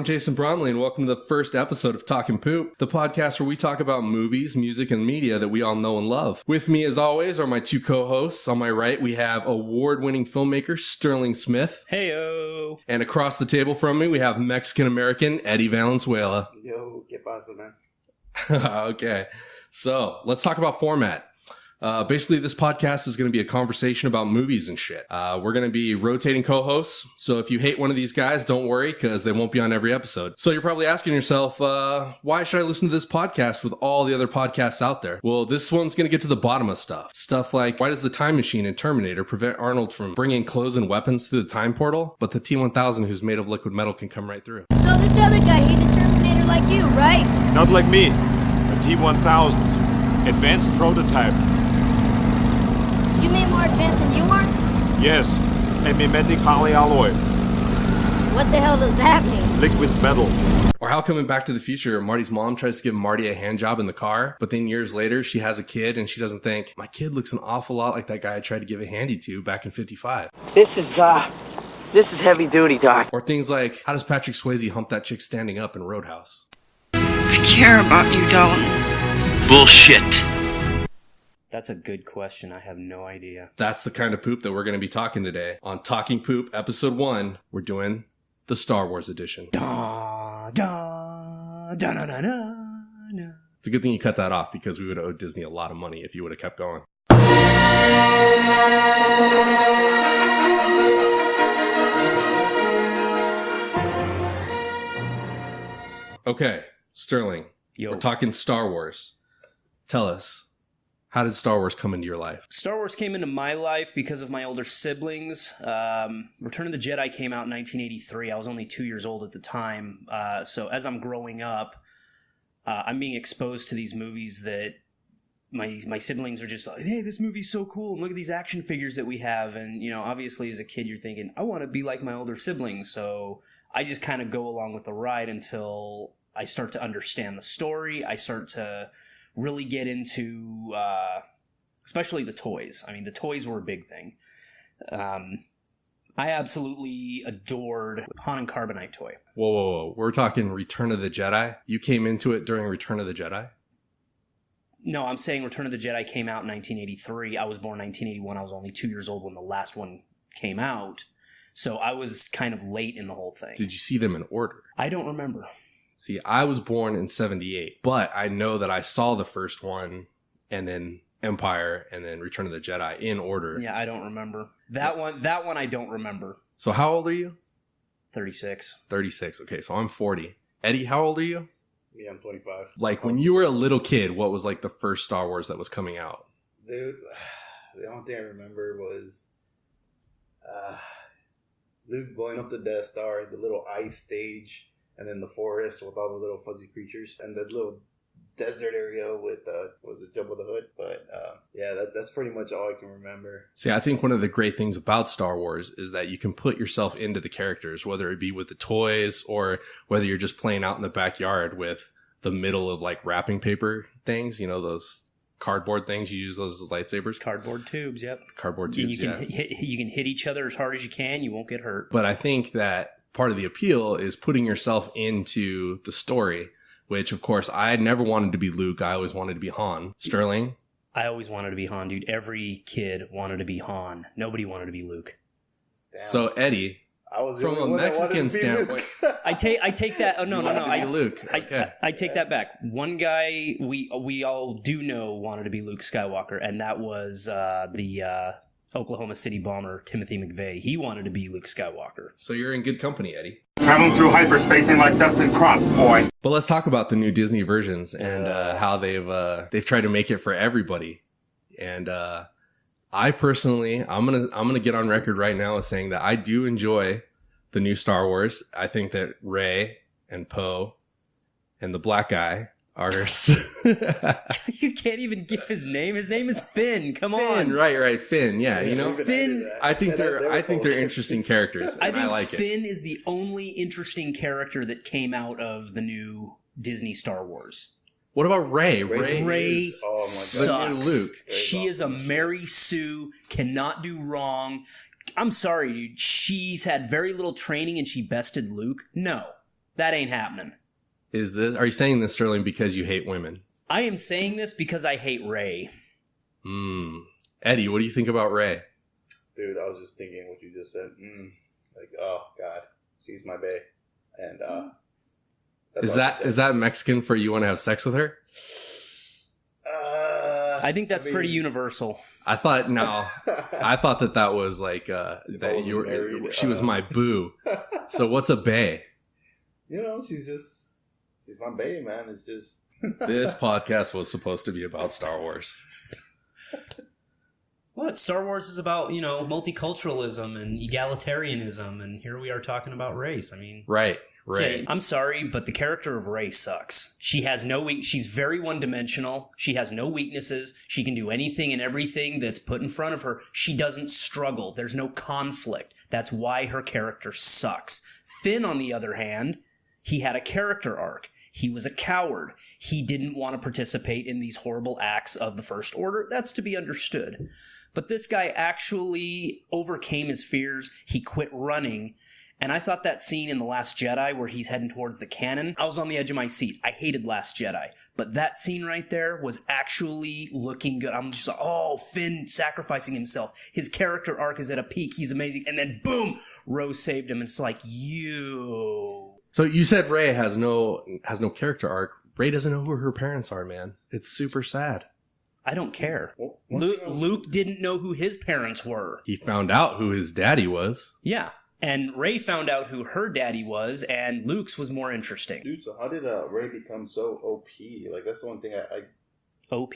I'm Jason Bromley, and welcome to the first episode of Talkin' Poop, the podcast where we talk about movies, music, and media that we all know and love. With me, as always, are my two co-hosts. On my right, we have award-winning filmmaker Sterling Smith. Heyo! And across the table from me, we have Mexican-American Eddie Valenzuela. Yo, ¿qué pasa, man? Okay, so let's talk about format. Basically, this podcast is going to be a conversation about movies and shit. We're going to be rotating co-hosts, so if you hate one of these guys, don't worry, because they won't be on every episode. So you're probably asking yourself, why should I listen to this podcast with all the other podcasts out there? Well, this one's going to get to the bottom of stuff. Stuff like, why does the time machine in Terminator prevent Arnold from bringing clothes and weapons through the time portal, but the T-1000, who's made of liquid metal, can come right through? So this other guy, he's a Terminator like you, right? Not like me. A T-1000. Advanced prototype. You mean more advanced than you are? Yes, a mimetic polyalloy. What the hell does that mean? Liquid metal. Or how come in Back to the Future, Marty's mom tries to give Marty a hand job in the car, but then years later, she has a kid and she doesn't think, my kid looks an awful lot like that guy I tried to give a handy to back in 55. This is heavy duty, Doc. Or things like, how does Patrick Swayze hump that chick standing up in Roadhouse? I care about you, don't. Bullshit. That's a good question. I have no idea. That's the kind of poop that we're going to be talking today. On Talking Poop, Episode 1, we're doing the Star Wars edition. Da, da, da, da, da, da, da. It's a good thing you cut that off, because we would have owed Disney a lot of money if you would have kept going. Okay, Sterling, Yo. We're talking Star Wars. Tell us, how did Star Wars come into your life? Star Wars came into my life because of my older siblings. Return of the Jedi came out in 1983. I was only 2 years old at the time. So as I'm growing up, I'm being exposed to these movies that my siblings are just like, hey, this movie's so cool, and look at these action figures that we have. And, you know, obviously as a kid, you're thinking, I want to be like my older siblings. So I just kind of go along with the ride until I start to understand the story. I start to really get into, especially the toys. I mean, the toys were a big thing. I absolutely adored Han and Carbonite toy. Whoa. We're talking Return of the Jedi? You came into it during Return of the Jedi? No, I'm saying Return of the Jedi came out in 1983. I was born in 1981. I was only 2 years old when the last one came out. So I was kind of late in the whole thing. Did you see them in order? I don't remember. See, I was born in 78, but I know that I saw the first one, and then Empire, and then Return of the Jedi in order. Yeah, I don't remember. That one I don't remember. So how old are you? 36. 36. Okay, so I'm 40. Eddie, how old are you? Yeah, I'm 25. Like, when you were a little kid, what was like the first Star Wars that was coming out? Dude, the only thing I remember was Luke blowing up the Death Star, the little ice stage, and then the forest with all the little fuzzy creatures, and the little desert area with, Jabba the Hutt? But, yeah, that's pretty much all I can remember. See, I think one of the great things about Star Wars is that you can put yourself into the characters, whether it be with the toys or whether you're just playing out in the backyard with the middle of, like, wrapping paper things, you know, those cardboard things you use those as lightsabers. Cardboard tubes, yep. Cardboard tubes, and you can hit each other as hard as you can. You won't get hurt. But I think that part of the appeal is putting yourself into the story, which, of course, I never wanted to be Luke. I always wanted to be Han. Sterling? I always wanted to be Han, dude. Every kid wanted to be Han. Nobody wanted to be Luke. Damn. So, Eddie, from a Mexican standpoint... I take that... Oh, no. Luke. Okay. I take that back. One guy we all do know wanted to be Luke Skywalker, and that was the Oklahoma City bomber, Timothy McVeigh. He wanted to be Luke Skywalker. So you're in good company, Eddie. Traveling through hyperspace ain't like dusting crops, boy. But let's talk about the new Disney versions and how they've tried to make it for everybody. And I personally, I'm gonna get on record right now as saying that I do enjoy the new Star Wars. I think that Rey and Poe and the black guy are... You can't even give his name. His name is Finn. Come on. Right. Finn. Yeah, you know, Finn. I think they're interesting characters. I think like Finn is the only interesting character that came out of the new Disney Star Wars. What about Rey? Rey sucks. Luke. She is a Mary Sue, cannot do wrong. I'm sorry, dude. She's had very little training and she bested Luke. No. That ain't happening. Are you saying this, Sterling, because you hate women? I am saying this because I hate Rey. Eddie, what do you think about Rey? Dude, I was just thinking what you just said. Like, oh God, she's my bae. And is that Mexican for you want to have sex with her? I think that's pretty universal. I thought that was like that you were married, she was my boo. So what's a bae? She's my bae, man. It's just this podcast was supposed to be about Star Wars. What? Star Wars is about, multiculturalism and egalitarianism, and here we are talking about race. I mean, right. Okay, I'm sorry, but the character of Rey sucks. She has no she's very one-dimensional. She has no weaknesses. She can do anything and everything that's put in front of her. She doesn't struggle. There's no conflict. That's why her character sucks. Finn, on the other hand, he had a character arc. He was a coward. He didn't want to participate in these horrible acts of the First Order. That's to be understood. But this guy actually overcame his fears. He quit running. And I thought that scene in The Last Jedi where he's heading towards the cannon, I was on the edge of my seat. I hated Last Jedi. But that scene right there was actually looking good. I'm just like, oh, Finn sacrificing himself. His character arc is at a peak. He's amazing. And then boom, Rose saved him. And it's like, So you said Rey has no character arc. Rey doesn't know who her parents are, man. It's super sad. I don't care. Luke didn't know who his parents were. He found out who his daddy was. Yeah. And Rey found out who her daddy was, and Luke's was more interesting. Dude, so how did Rey become so OP? Like, that's the one thing I OP?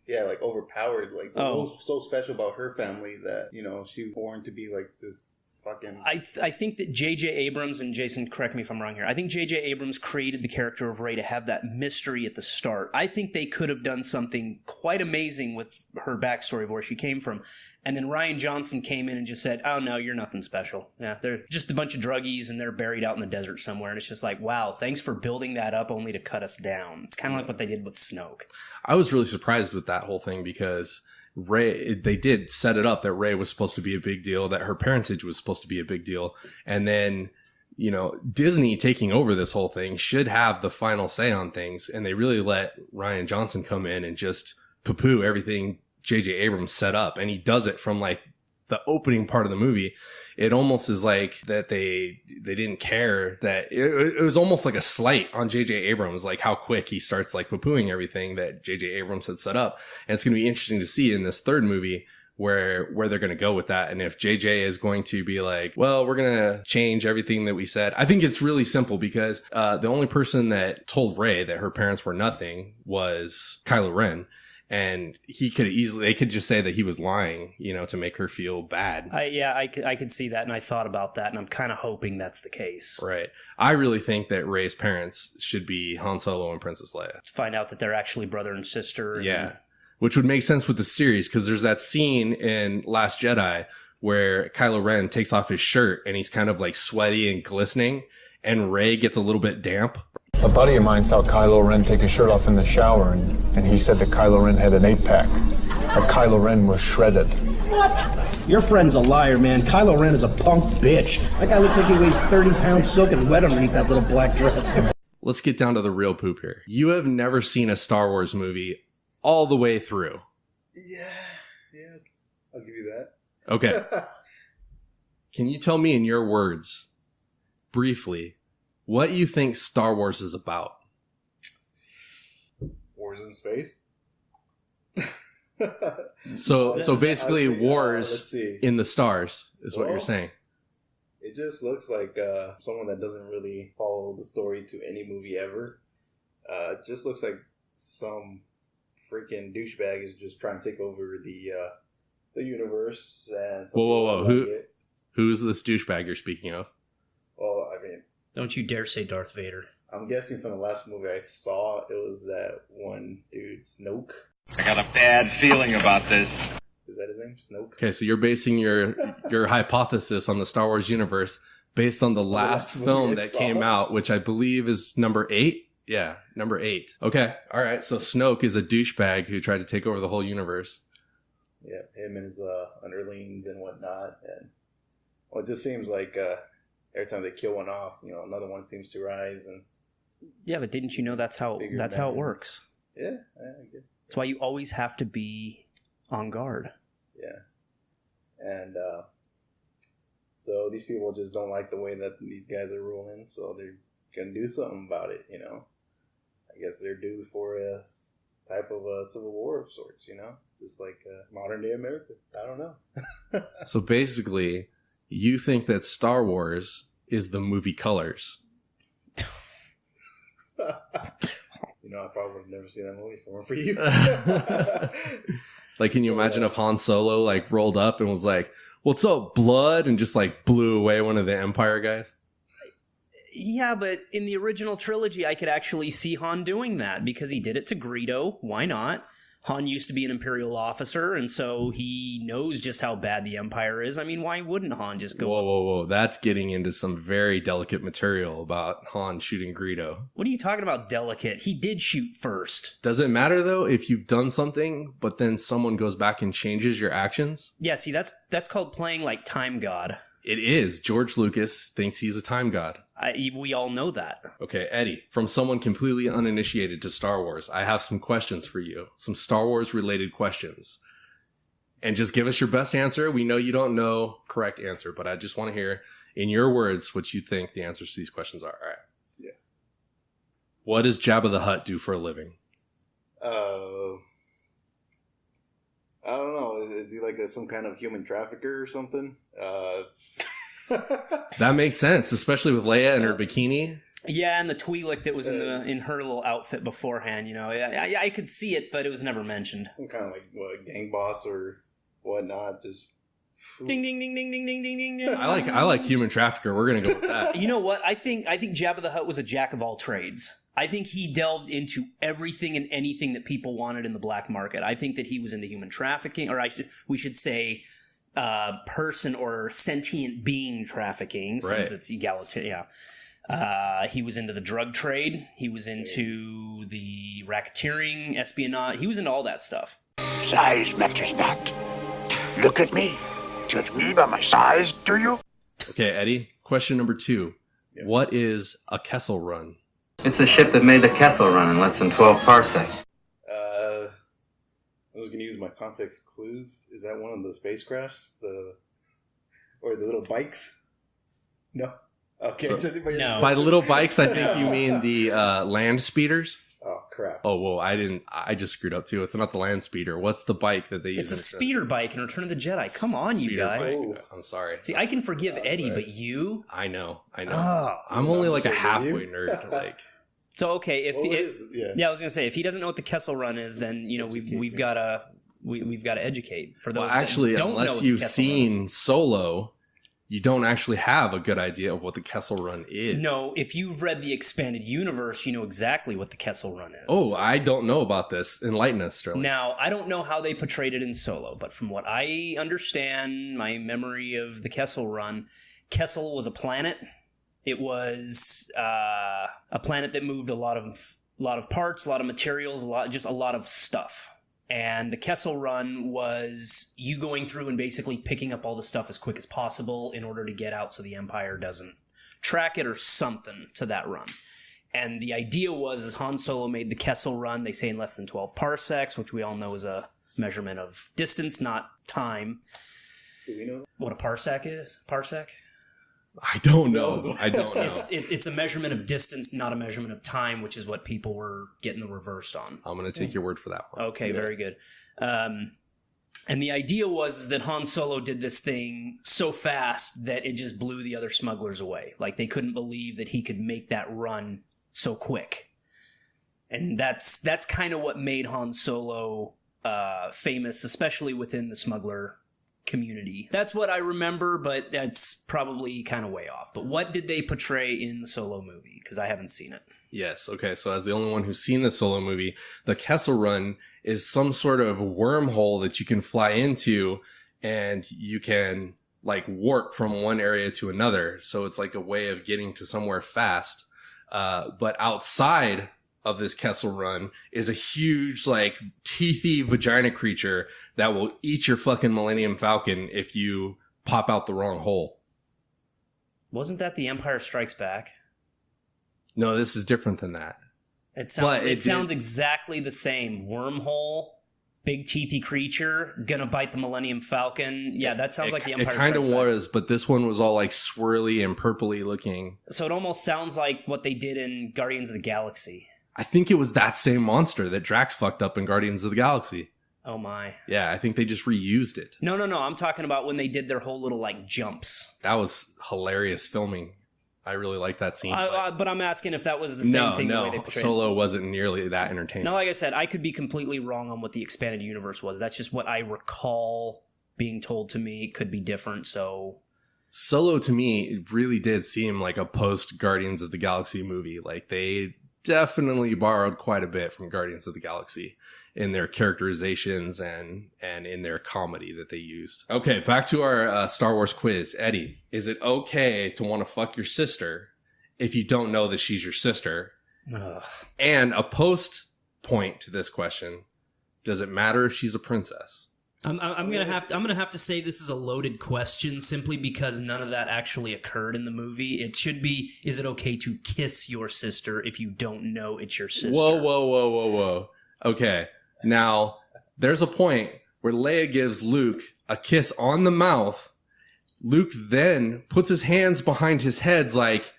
Yeah, like, overpowered. Like, what was so special about her family that, she was born to be, like, this fucking... I think that J.J. Abrams, and Jason, correct me if I'm wrong here, I think J.J. Abrams created the character of Rey to have that mystery at the start. I think they could have done something quite amazing with her backstory of where she came from. And then Rian Johnson came in and just said, oh, no, you're nothing special. Yeah, they're just a bunch of druggies, and they're buried out in the desert somewhere. And it's just like, wow, thanks for building that up only to cut us down. It's kind of like what they did with Snoke. I was really surprised with that whole thing because... Rey, they did set it up that Rey was supposed to be a big deal, that her parentage was supposed to be a big deal. And then, Disney taking over this whole thing should have the final say on things. And they really let Rian Johnson come in and just poo-poo everything J.J. Abrams set up. And he does it from like the opening part of the movie. It almost is like that they didn't care, that it was almost like a slight on J.J. Abrams, like how quick he starts like poo-pooing everything that J.J. Abrams had set up. And it's going to be interesting to see in this third movie where they're going to go with that. And if J.J. is going to be like, well, we're going to change everything that we said. I think it's really simple because the only person that told Rey that her parents were nothing was Kylo Ren. And they could just say that he was lying, to make her feel bad. I could see that, and I thought about that, and I'm kind of hoping that's the case. Right. I really think that Rey's parents should be Han Solo and Princess Leia. To find out that they're actually brother and sister. Yeah. Which would make sense with the series, because there's that scene in Last Jedi where Kylo Ren takes off his shirt, and he's kind of like sweaty and glistening, and Rey gets a little bit damp. A buddy of mine saw Kylo Ren take his shirt off in the shower, and he said that Kylo Ren had an 8-pack. But Kylo Ren was shredded. What? Your friend's a liar, man. Kylo Ren is a punk bitch. That guy looks like he weighs 30 pounds soaking wet underneath that little black dress. Let's get down to the real poop here. You have never seen a Star Wars movie all the way through. Yeah, I'll give you that. Okay. Can you tell me in your words, briefly, what you think Star Wars is about? Wars in space. So basically, wars in the stars is what you're saying. It just looks like someone that doesn't really follow the story to any movie ever. It just looks like some freaking douchebag is just trying to take over the universe. And whoa! Who's this douchebag you're speaking of? Well, I mean, don't you dare say Darth Vader. I'm guessing from the last movie I saw, it was that one dude, Snoke. I got a bad feeling about this. Is that his name? Snoke? Okay, so you're basing your hypothesis on the Star Wars universe based on the last film that came out, which I believe is number 8. Yeah, number 8. Okay, all right. So Snoke is a douchebag who tried to take over the whole universe. Yeah, him and his underlings and whatnot. And it just seems like every time they kill one off, another one seems to rise. And yeah, but didn't you know that's how it works? Yeah, I get it. That's why you always have to be on guard. Yeah. And so these people just don't like the way that these guys are ruling, so they're going to do something about it, I guess they're due for a type of a civil war of sorts, just like modern day America. I don't know. So basically, you think that Star Wars is the movie Colors. I probably would have never seen that movie if it weren't for you. Like, can you imagine if Han Solo, like, rolled up and was like, "What's up, blood?" and just, like, blew away one of the Empire guys? Yeah, but in the original trilogy, I could actually see Han doing that because he did it to Greedo. Why not? Han used to be an Imperial officer, and so he knows just how bad the Empire is. I mean, why wouldn't Han just go... Whoa. That's getting into some very delicate material about Han shooting Greedo. What are you talking about, delicate? He did shoot first. Does it matter, though, if you've done something, but then someone goes back and changes your actions? Yeah, see, that's called playing like Time God. It is. George Lucas thinks he's a time god. We all know that. Okay, Eddie, from someone completely uninitiated to Star Wars, I have some questions for you. Some Star Wars related questions. And just give us your best answer. We know you don't know correct answer, but I just want to hear, in your words, what you think the answers to these questions are. All right. Yeah. What does Jabba the Hutt do for a living? I don't know. Is he like some kind of human trafficker or something? That makes sense, especially with Leia and her bikini. Yeah, and the Twi'lek that was in her little outfit beforehand. I could see it, but it was never mentioned. Some kind of like gang boss or whatnot. Just ding ding ding ding ding ding ding ding. I like human trafficker. We're gonna go with that. You know what? I think Jabba the Hutt was a jack of all trades. I think he delved into everything and anything that people wanted in the black market. I think that he was into human trafficking, or we should say person or sentient being trafficking, since it's egalitarian. Yeah. He was into the drug trade. He was into the racketeering, espionage. He was into all that stuff. Size matters not. Look at me. Judge me by my size, do you? Okay, Eddie. Question number 2. Yeah. What is a Kessel Run? It's a ship that made the Kessel Run in less than 12 parsecs. I was going to use my context clues. Is that one of the spacecrafts? Or the little bikes? No. Okay. No. By the little bikes, I think you mean the land speeders. Oh, crap. Oh, whoa. I just screwed up too. It's not the land speeder. What's the bike that they use? It's a speeder bike in Return of the Jedi. Come on, you guys. I'm sorry. See, I can forgive Eddie, but you? I know. Oh, I'm only like a halfway nerd. Like, so okay, I was gonna say, if he doesn't know what the Kessel Run is, then we've got to educate for those. Well, actually, that don't know unless what you've the Kessel seen Run is. Solo, you don't actually have a good idea of what the Kessel Run is. No, if you've read the expanded universe, you know exactly what the Kessel Run is. Oh, I don't know about this. Enlighten us, Sterling. Now, I don't know how they portrayed it in Solo, but from what I understand, my memory of the Kessel Run, Kessel was a planet. It was a planet that moved a lot of parts, a lot of materials, a lot of stuff. And the Kessel Run was you going through and basically picking up all the stuff as quick as possible in order to get out so the Empire doesn't track it or something to that run. And the idea was Han Solo made the Kessel Run, they say in less than 12 parsecs, which we all know is a measurement of distance, not time. Do we know what a parsec is? Parsec? I don't know. I don't know. It's a measurement of distance, not a measurement of time, which is what people were getting the reversed on. I'm going to take your word for that one. Okay, very good. And the idea was that Han Solo did this thing so fast that it just blew the other smugglers away. Like, they couldn't believe that he could make that run so quick. And that's kind of what made Han Solo famous, especially within the smuggler community. That's what I remember, but that's probably kind of way off. But what did they portray in the Solo movie? Because I haven't seen it. Yes. Okay. So as the only one who's seen the Solo movie, the Kessel Run is some sort of wormhole that you can fly into and you can like warp from one area to another. So it's like a way of getting to somewhere fast. But outside of this Kessel Run is a huge, like, teethy vagina creature that will eat your fucking Millennium Falcon if you pop out the wrong hole. Wasn't that The Empire Strikes Back? No, this is different than that. It sounds exactly the same. Wormhole, big teethy creature, gonna bite the Millennium Falcon. Yeah, that sounds like The Empire Strikes Back. It kind of was, but this one was all like swirly and purpley looking. So it almost sounds like what they did in Guardians of the Galaxy. I think it was that same monster that Drax fucked up in Guardians of the Galaxy. Oh my. Yeah, I think they just reused it. No. I'm talking about when they did their whole little like jumps. That was hilarious filming. I really like that scene. But I'm asking if that was the same thing. No, the way they portrayed Solo wasn't nearly that entertaining. Now, like I said, I could be completely wrong on what the expanded universe was. That's just what I recall being told to me. It could be different, so... Solo, to me, it really did seem like a post-Guardians of the Galaxy movie. Like, they definitely borrowed quite a bit from Guardians of the Galaxy in their characterizations and in their comedy that they used. Okay, back to our Star Wars quiz. Eddie, is it okay to want to fuck your sister if you don't know that she's your sister? Ugh. And a post point to this question, does it matter if she's a princess? I'm gonna have to say this is a loaded question simply because none of that actually occurred in the movie. It should be: is it okay to kiss your sister if you don't know it's your sister? Whoa. Okay, now there's a point where Leia gives Luke a kiss on the mouth. Luke then puts his hands behind his head like,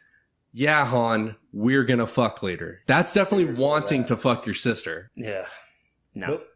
yeah, Han, we're gonna fuck later. That's definitely wanting to fuck your sister. Yeah. No. But,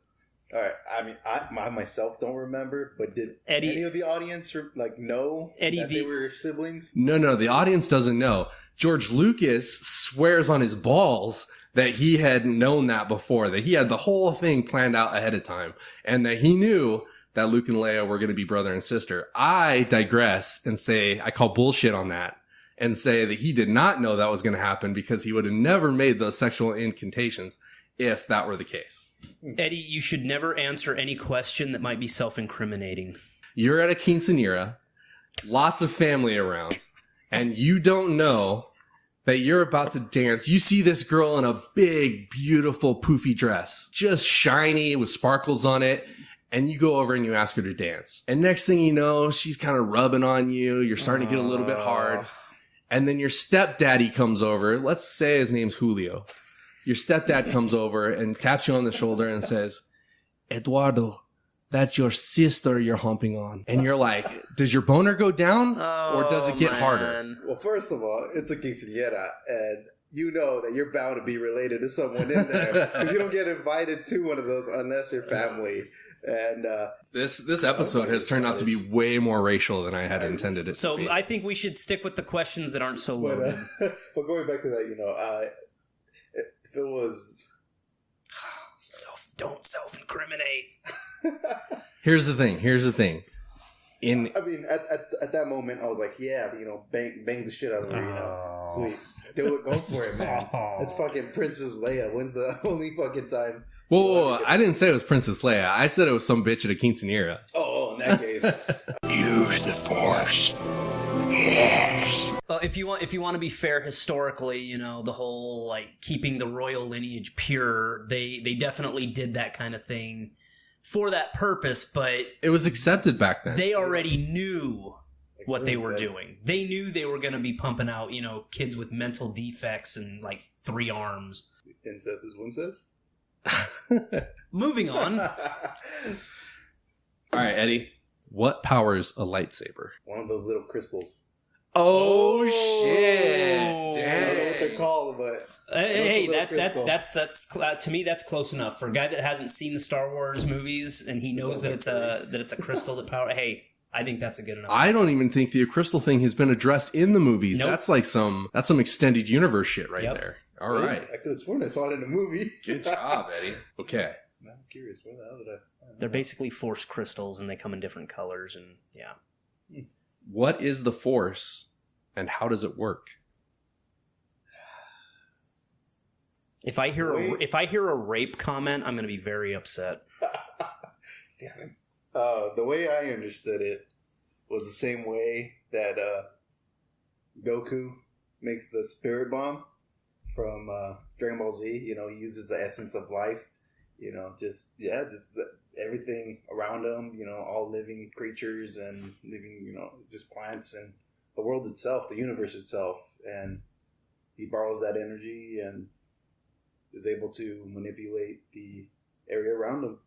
all right. I mean, I myself don't remember, but did any of the audience know that they were siblings? No, the audience doesn't know. George Lucas swears on his balls that he had known that before, that he had the whole thing planned out ahead of time, and that he knew that Luke and Leia were going to be brother and sister. I digress and say I call bullshit on that and say that he did not know that was going to happen because he would have never made those sexual incantations if that were the case. Eddie, you should never answer any question that might be self-incriminating. You're at a quinceanera, lots of family around, and you don't know that you're about to dance. You see this girl in a big, beautiful, poofy dress, just shiny with sparkles on it, and you go over and you ask her to dance. And next thing you know, she's kind of rubbing on you. You're starting to get a little bit hard. And then your stepdaddy comes over. Let's say his name's Julio. Your stepdad comes over and taps you on the shoulder and says, Eduardo, that's your sister you're humping on. And you're like, does your boner go down or does it get harder? Well, first of all, it's a quinceañera, and you know that you're bound to be related to someone in there because you don't get invited to one of those unless you're family. And this episode has turned out to be way more racial than I had intended it to be. So I think we should stick with the questions that aren't so loaded. But going back to that, if it was... Don't self-incriminate. Here's the thing. I mean, at that moment, I was like, yeah, bang the shit out of her, sweet. Do it, go for it, man. It's fucking Princess Leia. When's the only fucking time... Whoa, I didn't say it was Princess Leia. I said it was some bitch at a quinceanera. Oh, in that case. Use the Force. Yes. If you want to be fair historically, the whole keeping the royal lineage pure, they definitely did that kind of thing for that purpose, but it was accepted back then. They already knew what they were doing. They knew they were going to be pumping out, kids with mental defects and 3 arms. Incest is wincest? Moving on. All right, Eddie. What powers a lightsaber? One of those little crystals. Oh shit! Dang. I don't know what they're called, but hey, that's to me that's close enough for a guy that hasn't seen the Star Wars movies and he knows that it's a crystal that power. Hey, I think that's a good enough. I don't even think the crystal thing has been addressed in the movies. Nope. That's some extended universe shit right there. All right. I could have sworn I saw it in the movie. Good job, Eddie. Okay. I'm curious. Where the hell did I find that? They're basically Force crystals, and they come in different colors, and yeah. What is the Force, and how does it work? If I hear a rape comment, I'm going to be very upset. Damn it. The way I understood it was the same way that Goku makes the spirit bomb from Dragon Ball Z. He uses the essence of life. Just everything around him. All living creatures and living, just plants and the world itself, the universe itself, and he borrows that energy and is able to manipulate the area around him.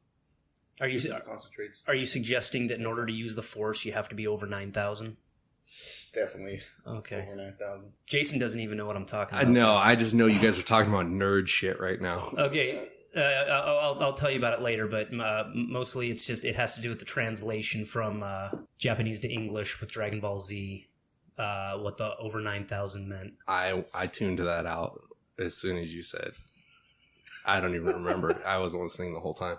Are you concentrates? Are you suggesting that in order to use the Force, you have to be over 9,000? Definitely. Okay. Over 9,000. Jason doesn't even know what I'm talking about. No, I just know you guys are talking about nerd shit right now. Okay, I'll tell you about it later, but mostly it's just it has to do with the translation from Japanese to English with Dragon Ball Z, what the over 9,000 meant. I tuned that out as soon as you said. I don't even remember. I wasn't listening the whole time.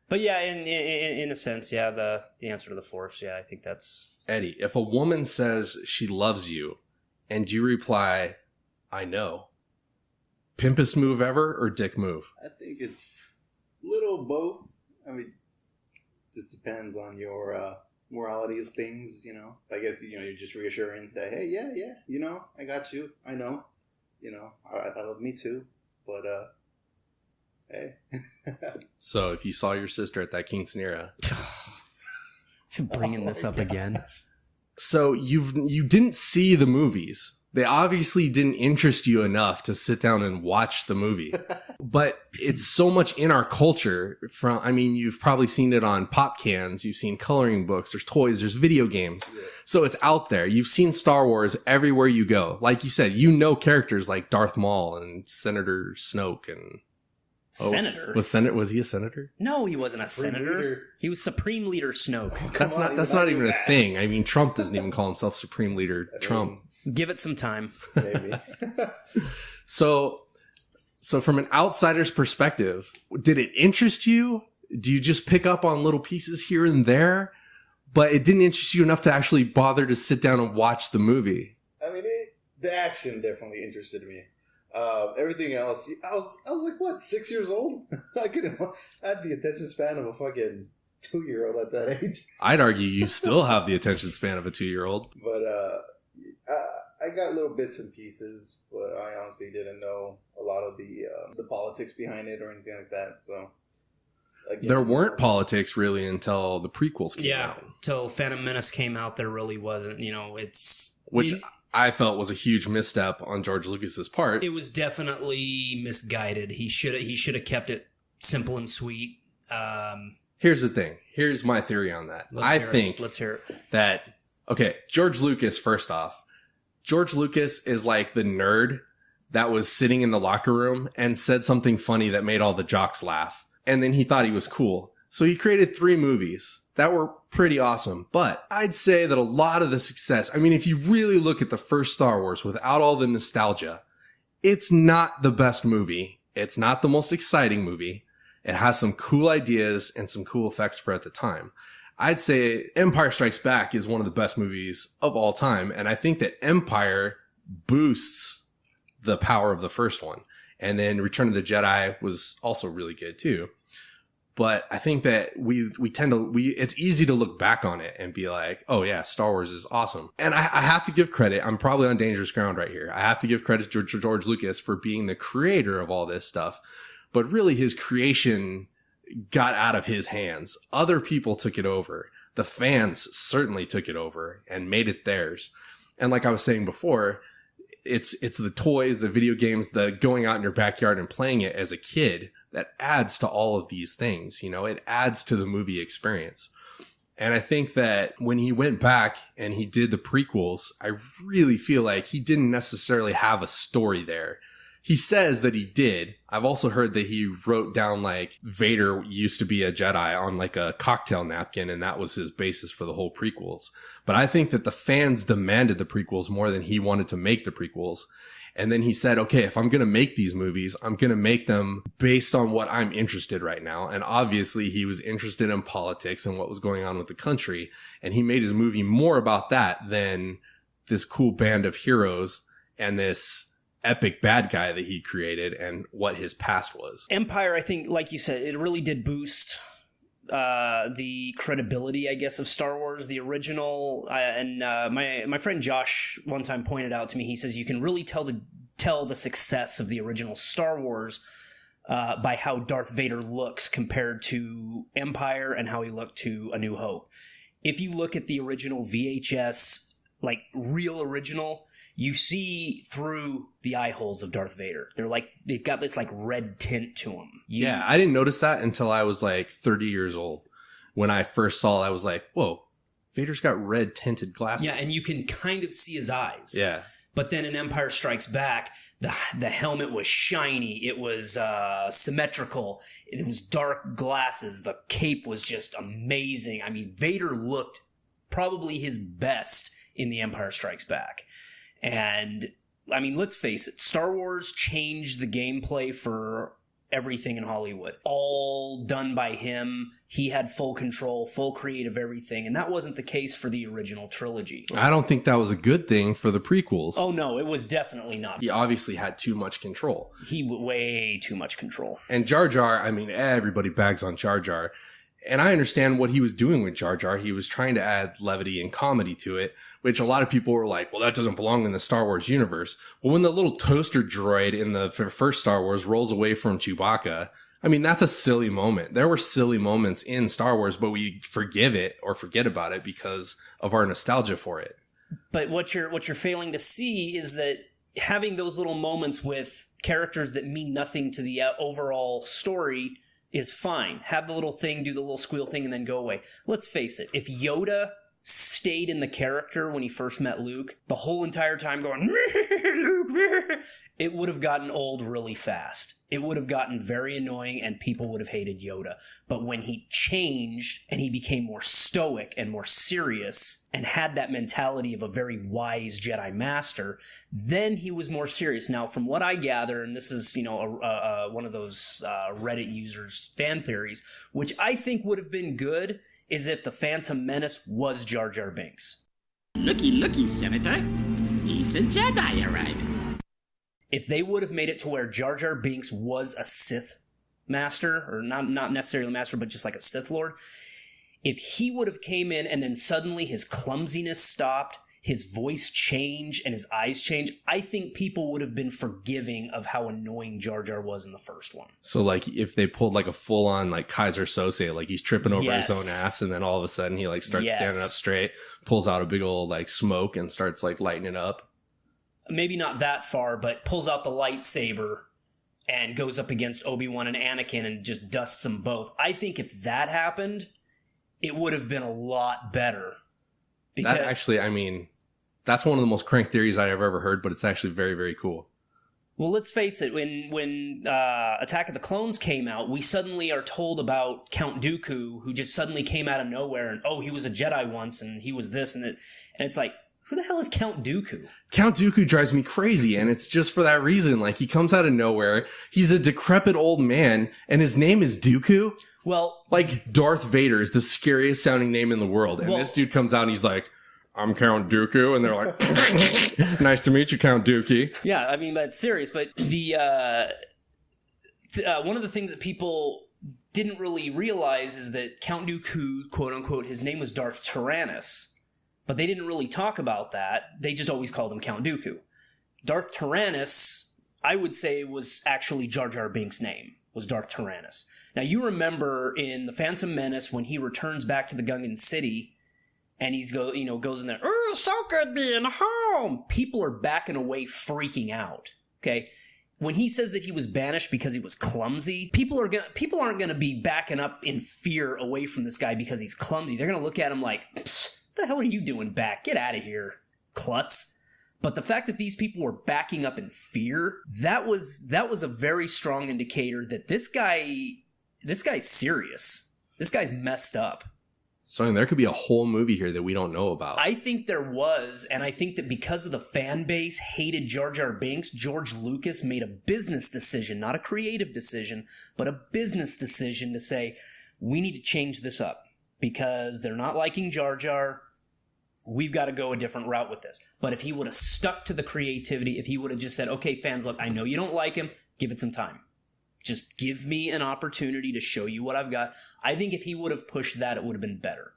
But yeah, in a sense, yeah, the answer to the Force, yeah, I think that's... Eddie, if a woman says she loves you and you reply, I know, pimpest move ever or dick move? I think it's a little both. I mean, just depends on your morality of things, you know. I guess, you know, you're just reassuring that, hey, yeah, you know, I got you. I know. You know, I love me too. But, hey. So if you saw your sister at that quinceanera... Bringing this up again. So you didn't see the movies. They obviously didn't interest you enough to sit down and watch the movie. But it's so much in our culture. You've probably seen it on pop cans. You've seen coloring books. There's toys. There's video games. Yeah. So it's out there. You've seen Star Wars everywhere you go. Like you said, you know characters like Darth Maul and Senator Snoke and... Senator? Was he a senator? No, he wasn't a senator. Leader. He was Supreme Leader Snoke. That's not even a thing. I mean, Trump doesn't even call himself Supreme Leader Trump. Give it some time. Maybe. So from an outsider's perspective, did it interest you? Do you just pick up on little pieces here and there? But it didn't interest you enough to actually bother to sit down and watch the movie? I mean, the action definitely interested me. Everything else, I was like, what, 6 years old? I had the attention span of a fucking 2-year-old at that age. I'd argue you still have the attention span of a 2-year-old. But I got little bits and pieces, but I honestly didn't know a lot of the politics behind it or anything like that. So again, there weren't politics really until the prequels came out. Yeah, till Phantom Menace came out, there really wasn't. You know, I felt was a huge misstep on George Lucas's part. It was definitely misguided. He should have kept it simple and sweet. Here's the thing. Here's my theory on that. Let's hear it. That, okay, George Lucas, first off, George Lucas is like the nerd that was sitting in the locker room and said something funny that made all the jocks laugh. And then he thought he was cool. So he created 3 movies that were pretty awesome. But I'd say that a lot of the success, I mean, if you really look at the first Star Wars without all the nostalgia, it's not the best movie. It's not the most exciting movie. It has some cool ideas and some cool effects for at the time. I'd say Empire Strikes Back is one of the best movies of all time. And I think that Empire boosts the power of the first one. And then Return of the Jedi was also really good too. But I think that it's easy to look back on it and be like, oh yeah, Star Wars is awesome. And I have to give credit. I'm probably on dangerous ground right here. I have to give credit to George Lucas for being the creator of all this stuff. But really his creation got out of his hands. Other people took it over. The fans certainly took it over and made it theirs. And like I was saying before, it's the toys, the video games, the going out in your backyard and playing it as a kid that adds to all of these things. You know, it adds to the movie experience. And I think that when he went back and he did the prequels, I really feel like he didn't necessarily have a story there. He says that he did. I've also heard that he wrote down like Vader used to be a Jedi on like a cocktail napkin, and that was his basis for the whole prequels. But I think that the fans demanded the prequels more than he wanted to make the prequels. And then he said, okay, if I'm going to make these movies, I'm going to make them based on what I'm interested right now. And obviously he was interested in politics and what was going on with the country. And he made his movie more about that than this cool band of heroes and this epic bad guy that he created and what his past was. Empire, I think, like you said, it really did boost the credibility, I guess, of Star Wars, the original. My friend Josh one time pointed out to me, he says you can really tell the success of the original Star Wars by how Darth Vader looks compared to Empire and how he looked to A New Hope. If you look at the original VHS like real original, you see through the eye holes of Darth Vader. They've got this like red tint to them. Yeah, I didn't notice that until I was like 30 years old. When I first saw it, I was like, whoa, Vader's got red tinted glasses. Yeah, and you can kind of see his eyes. Yeah. But then in Empire Strikes Back, the helmet was shiny. It was symmetrical. It was dark glasses. The cape was just amazing. I mean, Vader looked probably his best in The Empire Strikes Back. And, I mean, let's face it, Star Wars changed the gameplay for everything in Hollywood. All done by him. He had full control, full creative everything, and that wasn't the case for the original trilogy. I don't think that was a good thing for the prequels. Oh, no, it was definitely not. He obviously had too much control. Way too much control. And Jar Jar, I mean, everybody bags on Jar Jar. And I understand what he was doing with Jar Jar. He was trying to add levity and comedy to it, which a lot of people were like, well, that doesn't belong in the Star Wars universe. Well, when the little toaster droid in the first Star Wars rolls away from Chewbacca, I mean, that's a silly moment. There were silly moments in Star Wars, but we forgive it or forget about it because of our nostalgia for it. But what you're failing to see is that having those little moments with characters that mean nothing to the overall story is fine. Have the little thing, do the little squeal thing, and then go away. Let's face it, if Yoda stayed in the character when he first met Luke, the whole entire time going, Luke, it would have gotten old really fast. It would have gotten very annoying and people would have hated Yoda. But when he changed and he became more stoic and more serious and had that mentality of a very wise Jedi Master, then he was more serious. Now, from what I gather, and this is, one of those Reddit users' fan theories, which I think would have been good, is if the Phantom Menace was Jar Jar Binks. Looky, Senator. Decent Jedi arriving. If they would have made it to where Jar Jar Binks was a Sith Master, or not necessarily a Master, but just like a Sith Lord, if he would have came in and then suddenly his clumsiness stopped, his voice changed, and his eyes changed, I think people would have been forgiving of how annoying Jar Jar was in the first one. So, like, if they pulled, like, a full-on, like, Kaiser Sose, like, he's tripping over his own ass, and then all of a sudden he, like, starts standing up straight, pulls out a big old, like, smoke, and starts, like, lighting it up. Maybe not that far, but pulls out the lightsaber and goes up against Obi-Wan and Anakin and just dusts them both. I think if that happened, it would have been a lot better. Because that actually, I mean, that's one of the most crank theories I've ever heard, but it's actually very, very cool. Well, let's face it, when Attack of the Clones came out, we suddenly are told about Count Dooku, who just suddenly came out of nowhere, and, oh, he was a Jedi once, and he was this, and it's like, who the hell is Count Dooku? Count Dooku drives me crazy, and it's just for that reason. Like, he comes out of nowhere, he's a decrepit old man, and his name is Dooku? Well, like, Darth Vader is the scariest sounding name in the world, and this dude comes out and he's like, I'm Count Dooku, and they're like, nice to meet you, Count Dookie. Yeah, I mean, that's serious, but the one of the things that people didn't really realize is that Count Dooku, quote-unquote, his name was Darth Tyrannus. But they didn't really talk about that. They just always called him Count Dooku. Darth Tyrannus, I would say, was actually Jar Jar Binks' name, was Darth Tyrannus. Now, you remember in The Phantom Menace when he returns back to the Gungan City and he's goes in there, oh, so good being home. People are backing away, freaking out. Okay? When he says that he was banished because he was clumsy, people aren't going to be backing up in fear away from this guy because he's clumsy. They're going to look at him like, what the hell are you doing back? Get out of here, klutz. But the fact that these people were backing up in fear, that was a very strong indicator that this guy's serious. This guy's messed up. So there could be a whole movie here that we don't know about. I think there was, and I think that because of the fan base hated Jar Jar Binks, George Lucas made a business decision, not a creative decision, but a business decision to say, we need to change this up. Because they're not liking Jar Jar, we've got to go a different route with this. But if he would have stuck to the creativity, if he would have just said, okay, fans, look, I know you don't like him, give it some time. Just give me an opportunity to show you what I've got. I think if he would have pushed that, it would have been better.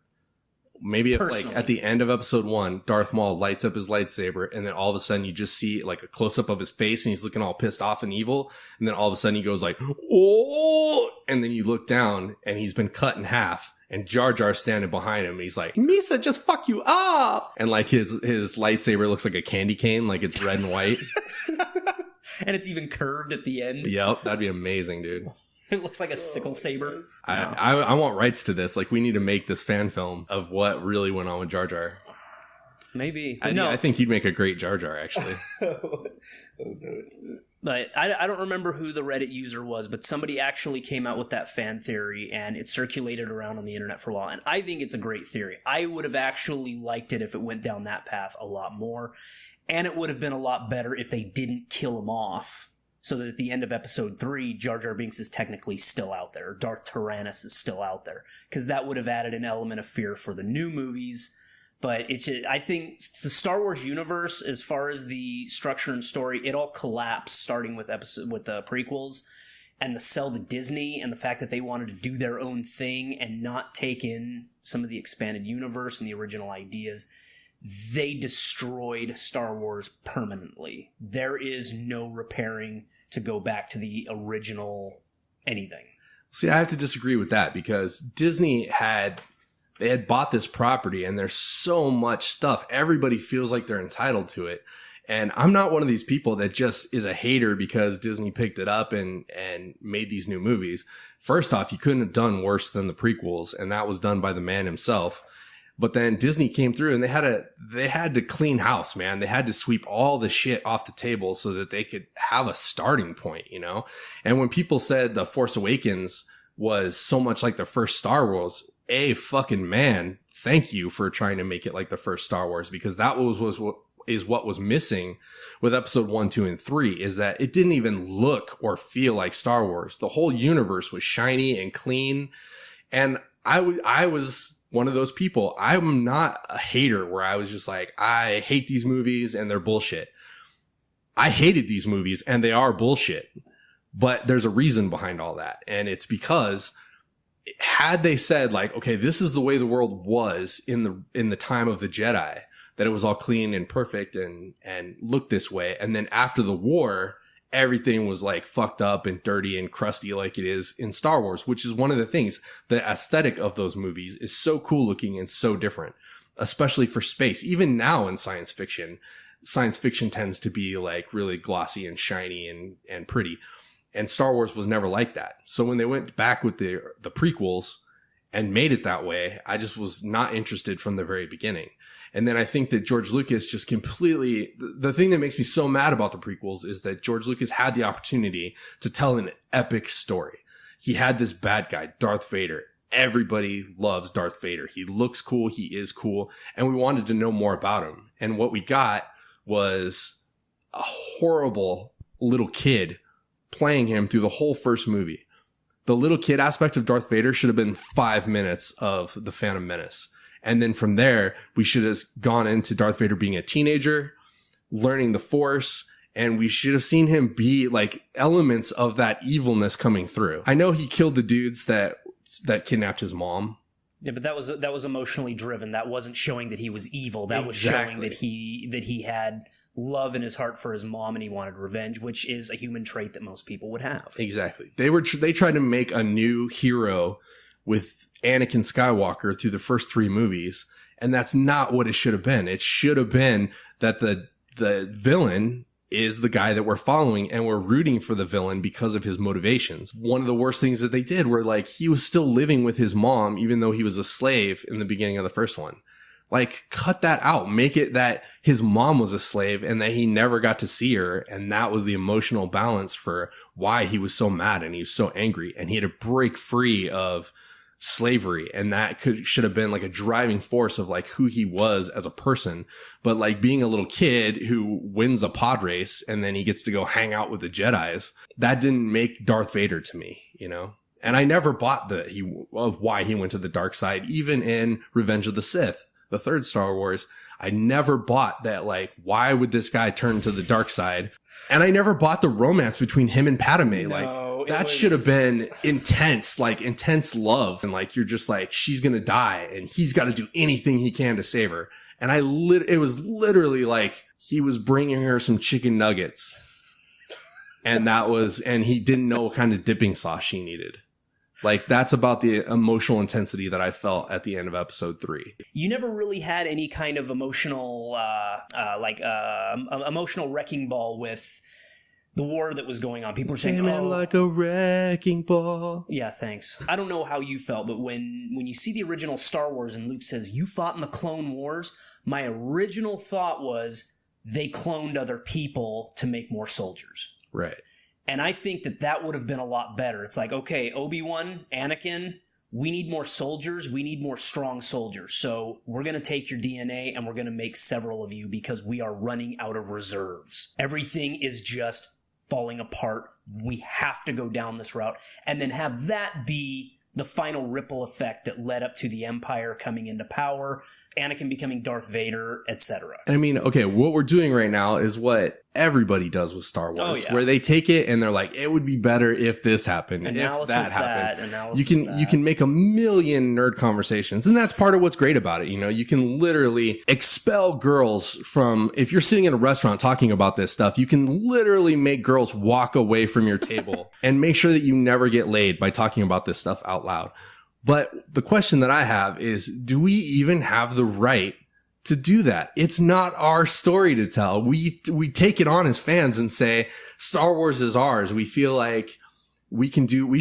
Maybe if, like, at the end of episode 1, Darth Maul lights up his lightsaber, and then all of a sudden you just see, like, a close-up of his face, and he's looking all pissed off and evil, and then all of a sudden he goes like, oh, and then you look down, and he's been cut in half, And Jar Jar standing behind him, and he's like, Misa, just fuck you up! And like his lightsaber looks like a candy cane, like it's red and white. And it's even curved at the end. Yep, that'd be amazing, dude. It looks like a sickle saber. I want rights to this. Like, we need to make this fan film of what really went on with Jar Jar. Maybe. I think he'd make a great Jar Jar, actually. Let's do it. But I don't remember who the Reddit user was, but somebody actually came out with that fan theory, and it circulated around on the internet for a while. And I think it's a great theory. I would have actually liked it if it went down that path a lot more. And it would have been a lot better if they didn't kill him off. So that at the end of episode 3, Jar Jar Binks is technically still out there. Darth Tyrannus is still out there. Because that would have added an element of fear for the new movies. But it's just, I think the Star Wars universe, as far as the structure and story, it all collapsed starting with the prequels, and the sell to Disney, and the fact that they wanted to do their own thing and not take in some of the expanded universe and the original ideas. They destroyed Star Wars permanently. There is no repairing to go back to the original anything. See, I have to disagree with that, because Disney had bought this property, and there's so much stuff. Everybody feels like they're entitled to it. And I'm not one of these people that just is a hater because Disney picked it up and made these new movies. First off, you couldn't have done worse than the prequels, and that was done by the man himself. But then Disney came through, and they had to clean house, man. They had to sweep all the shit off the table so that they could have a starting point, you know? And when people said The Force Awakens was so much like the first Star Wars, fucking man, thank you for trying to make it like the first Star Wars, because that is what was missing with episode 1, 2, and 3, is that it didn't even look or feel like Star Wars. The whole universe was shiny and clean. And I was one of those people. I'm not a hater where I was just like, I hate these movies and they're bullshit. I hated these movies and they are bullshit, but there's a reason behind all that. And it's because had they said like, okay, this is the way the world was in the time of the Jedi, that it was all clean and perfect and looked this way. And then after the war, everything was like fucked up and dirty and crusty like it is in Star Wars, which is one of the things. The aesthetic of those movies is so cool looking and so different, especially for space. Even now in science fiction tends to be like really glossy and shiny and pretty. And Star Wars was never like that. So when they went back with the prequels and made it that way, I just was not interested from the very beginning. And then I think that George Lucas just completely, the thing that makes me so mad about the prequels is that George Lucas had the opportunity to tell an epic story. He had this bad guy, Darth Vader. Everybody loves Darth Vader. He looks cool. He is cool. And we wanted to know more about him. And what we got was a horrible little kid playing him through the whole first movie. The little kid aspect of Darth Vader should have been 5 minutes of The Phantom Menace. And then from there, we should have gone into Darth Vader being a teenager, learning the Force, and we should have seen him be like elements of that evilness coming through. I know he killed the dudes that kidnapped his mom. Yeah, but that was emotionally driven. That wasn't showing that he was evil. That was showing that he had love in his heart for his mom and he wanted revenge, which is a human trait that most people would have. Exactly. They tried to make a new hero with Anakin Skywalker through the first 3 movies, and that's not what it should have been. It should have been that the villain is the guy that we're following, and we're rooting for the villain because of his motivations. One of the worst things that they did were like, he was still living with his mom, even though he was a slave in the beginning of the first one. Like, cut that out. Make it that his mom was a slave and that he never got to see her. And that was the emotional balance for why he was so mad and he was so angry. And he had to break free of slavery, and that should have been like a driving force of like who he was as a person. But like being a little kid who wins a pod race and then he gets to go hang out with the Jedis, that didn't make Darth Vader to me, you know? And I never bought of why he went to the dark side. Even in Revenge of the Sith, the third Star Wars, I never bought that, like, why would this guy turn to the dark side? And I never bought the romance between him and Padme. Like, that should have been intense, like intense love. And like, you're just like, she's going to die and he's got to do anything he can to save her. And it was literally like he was bringing her some chicken nuggets. And he didn't know what kind of dipping sauce she needed. Like, that's about the emotional intensity that I felt at the end of episode 3. You never really had any kind of emotional, emotional wrecking ball with the war that was going on. People were saying, like a wrecking ball. Yeah, thanks. I don't know how you felt, but when you see the original Star Wars and Luke says, you fought in the Clone Wars, my original thought was they cloned other people to make more soldiers. Right. And I think that would have been a lot better. It's like, okay, Obi-Wan, Anakin, we need more soldiers. We need more strong soldiers. So we're going to take your DNA and we're going to make several of you because we are running out of reserves. Everything is just falling apart. We have to go down this route, and then have that be the final ripple effect that led up to the Empire coming into power, Anakin becoming Darth Vader, etc. I mean, okay, what we're doing right now is what everybody does with Star Wars, where they take it and they're like, it would be better if this happened, analysis if that happened. Analysis you can make a million nerd conversations, and that's part of what's great about it. You know, you can literally expel girls from, if you're sitting in a restaurant talking about this stuff, you can literally make girls walk away from your table and make sure that you never get laid by talking about this stuff out loud. But the question that I have is, do we even have the right to do that? It's not our story to tell. We take it on as fans and say, Star Wars is ours. We feel like we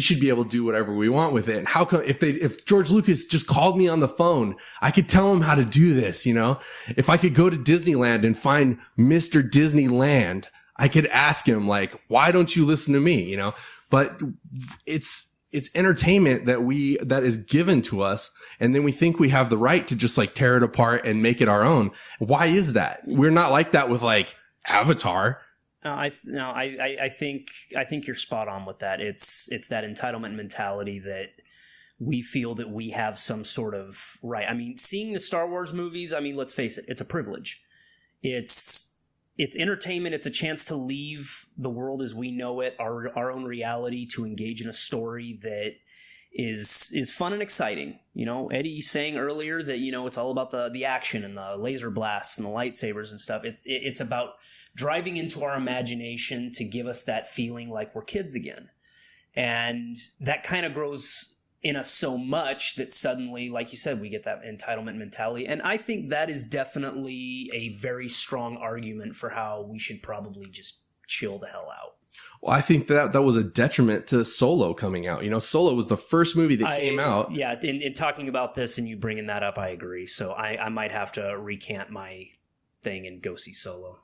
should be able to do whatever we want with it. And how come, if George Lucas just called me on the phone, I could tell him how to do this, you know? If I could go to Disneyland and find Mr. Disneyland, I could ask him, like, why don't you listen to me, you know? But it's entertainment that is given to us, and then we think we have the right to just like tear it apart and make it our own. Why is that? We're not like that with like Avatar. I think you're spot on with that. It's that entitlement mentality that we feel that we have some sort of right. I mean, seeing the Star Wars movies, I mean, let's face it, it's a privilege. It's entertainment. It's a chance to leave the world as we know it, our own reality, to engage in a story that is fun and exciting. You know, Eddie saying earlier that, you know, it's all about the action and the laser blasts and the lightsabers and stuff. It's about driving into our imagination to give us that feeling like we're kids again. And that kind of grows in us so much that suddenly, like you said, we get that entitlement mentality. And I think that is definitely a very strong argument for how we should probably just chill the hell out. Well, I think that was a detriment to Solo coming out. You know, Solo was the first movie that came out. Yeah, in talking about this and you bringing that up, I agree. So I might have to recant my thing and go see Solo.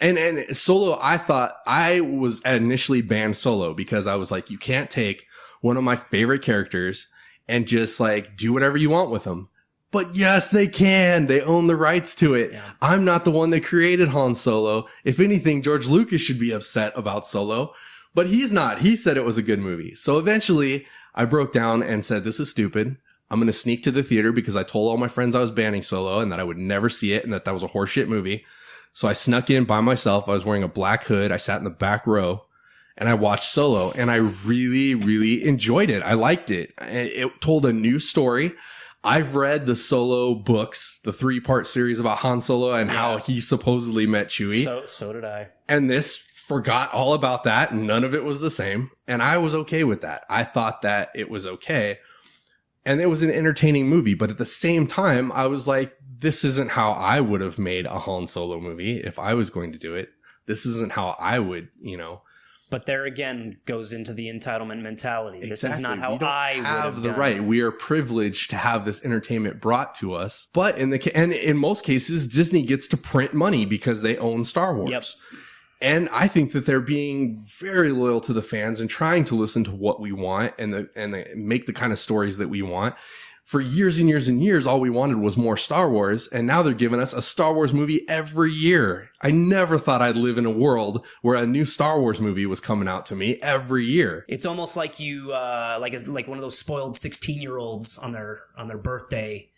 And Solo, I thought I was initially banned Solo because I was like, you can't take one of my favorite characters and just like do whatever you want with them. But yes, they can. They own the rights to it. Yeah. I'm not the one that created Han Solo. If anything, George Lucas should be upset about Solo, but he's not. He said it was a good movie. So eventually I broke down and said, this is stupid. I'm going to sneak to the theater because I told all my friends I was banning Solo and that I would never see it and that was a horseshit movie. So I snuck in by myself. I was wearing a black hood. I sat in the back row. And I watched Solo, and I really, really enjoyed it. I liked it. It told a new story. I've read the Solo books, the 3-part series about Han Solo and how he supposedly met Chewie. So did I. And this forgot all about that. None of it was the same. And I was okay with that. I thought that it was okay. And it was an entertaining movie. But at the same time, I was like, this isn't how I would have made a Han Solo movie if I was going to do it. This isn't how I would, you know. But there again goes into the entitlement mentality. Exactly. This is not how I would have the right. We are privileged to have this entertainment brought to us. But in most cases, Disney gets to print money because they own Star Wars. Yep. And I think that they're being very loyal to the fans and trying to listen to what we want and make the kind of stories that we want. For years and years and years, all we wanted was more Star Wars, and now they're giving us a Star Wars movie every year. I never thought I'd live in a world where a new Star Wars movie was coming out to me every year. It's almost like you, like one of those spoiled 16-year-olds on their birthday.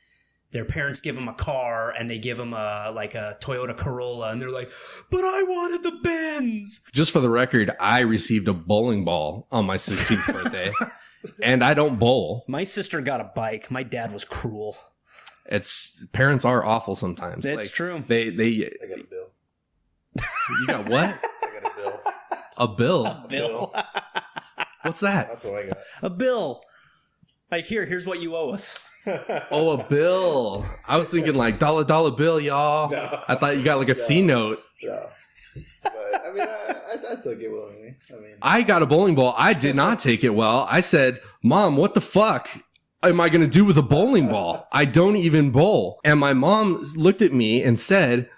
Their parents give them a car, and they give them a Toyota Corolla, and they're like, "But I wanted the Benz." Just for the record, I received a bowling ball on my 16th birthday. And I don't bowl. My sister got a bike. My dad was cruel. Parents are awful sometimes. That's true. I got a bill. You got what? I got a bill. A bill? A bill. What's that? That's what I got. A bill. Like, here's what you owe us. Oh, a bill. I was thinking like dollar bill, y'all. No. I thought you got like a C note. No. But, I mean, I took it willingly. I got a bowling ball. I did not take it well. I said, Mom, what the fuck am I going to do with a bowling ball? I don't even bowl. And my mom looked at me and said,